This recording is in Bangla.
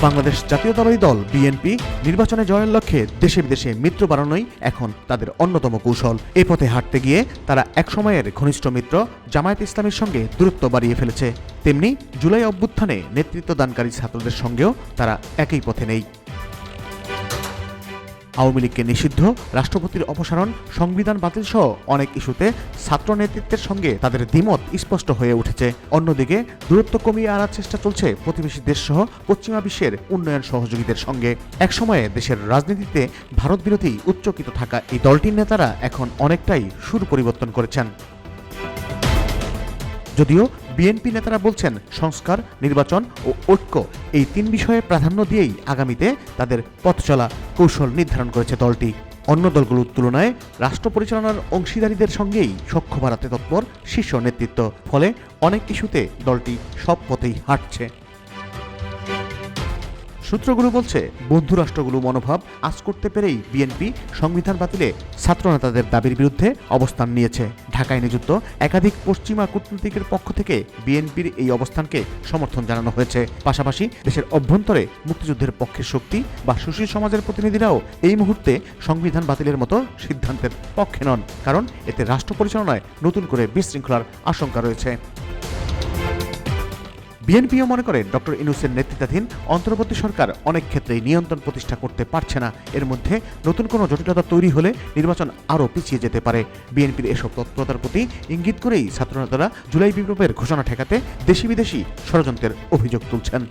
বাংলাদেশ জাতীয়তাবাদী দল বিএনপি নির্বাচনে জয়ের লক্ষ্যে দেশে বিদেশে মিত্র বাড়ানোই এখন তাদের অন্যতম কৌশল। এ পথে হাঁটতে গিয়ে তারা একসময়ের ঘনিষ্ঠ মিত্র জামায়াত ইসলামীর সঙ্গে দূরত্ব বাড়িয়ে ফেলেছে। তেমনি জুলাই অভ্যুত্থানে নেতৃত্বদানকারী ছাত্রদের সঙ্গেও তারা একই পথে নেই। আওয়ামী লীগকে নিষিদ্ধ, রাষ্ট্রপতির অপসারণ, সংবিধান বাতিল সহ অনেক ইস্যুতে ছাত্র নেতৃত্বের সঙ্গে তাদের দ্বিমত স্পষ্ট হয়ে উঠেছে। অন্যদিকে দূরত্ব কমিয়ে আনার চেষ্টা চলছে প্রতিবেশী দেশসহ পশ্চিমা বিশ্বের উন্নয়ন সহযোগীদের সঙ্গে। একসময়ে দেশের রাজনীতিতে ভারত বিরোধী উচ্চকিত থাকা এই দলটির নেতারা এখন অনেকটাই সুর পরিবর্তন করেছেন। যদিও বিএনপি নেতারা বলছেন সংস্কার, নির্বাচন ও ঐক্য এই তিন বিষয়ে প্রাধান্য দিয়েই আগামীতে তাদের পথ চলা কৌশল নির্ধারণ করেছে দলটি। অন্য দলগুলোর তুলনায় রাষ্ট্র পরিচালনার অংশীদারীদের সঙ্গেই সখ্য বাড়াতে তৎপর শীর্ষ নেতৃত্ব। ফলে অনেক ইস্যুতে দলটি সব পথেই হাঁটছে। সূত্রগুলো বলছে বন্ধু রাষ্ট্রগুলো মনোভাব আঁচ করতে পেরেই বিএনপি সংবিধান বাতিলে ছাত্রনেতাদের দাবির বিরুদ্ধে অবস্থান নিয়েছে। ঢাকায় নিযুক্ত একাধিক পশ্চিমা কূটনীতিকের পক্ষ থেকে বিএনপির এই অবস্থানকে সমর্থন জানানো হয়েছে। পাশাপাশি দেশের অভ্যন্তরে মুক্তিযুদ্ধের পক্ষের শক্তি বা সুশীল সমাজের প্রতিনিধিরাও এই মুহূর্তে সংবিধান বাতিলের মতো সিদ্ধান্তের পক্ষে নন, কারণ এতে রাষ্ট্র পরিচালনায় নতুন করে বিশৃঙ্খলার আশঙ্কা রয়েছে। বিএনপিও মনে করে ডক্টর ইউনূসের নেতৃত্বাধীন অন্তর্বর্তী সরকার অনেক ক্ষেত্রেই নিয়ন্ত্রণ প্রতিষ্ঠা করতে পারছে না। এর মধ্যে নতুন কোনো জটিলতা তৈরি হলে নির্বাচন আরও পিছিয়ে যেতে পারে। বিএনপির এসব তৎপরতার প্রতি ইঙ্গিত করেই ছাত্রনেতারা জুলাই বিপ্লবের ঘোষণা ঠেকাতে দেশি বিদেশি ষড়যন্ত্রের অভিযোগ তুলছেন।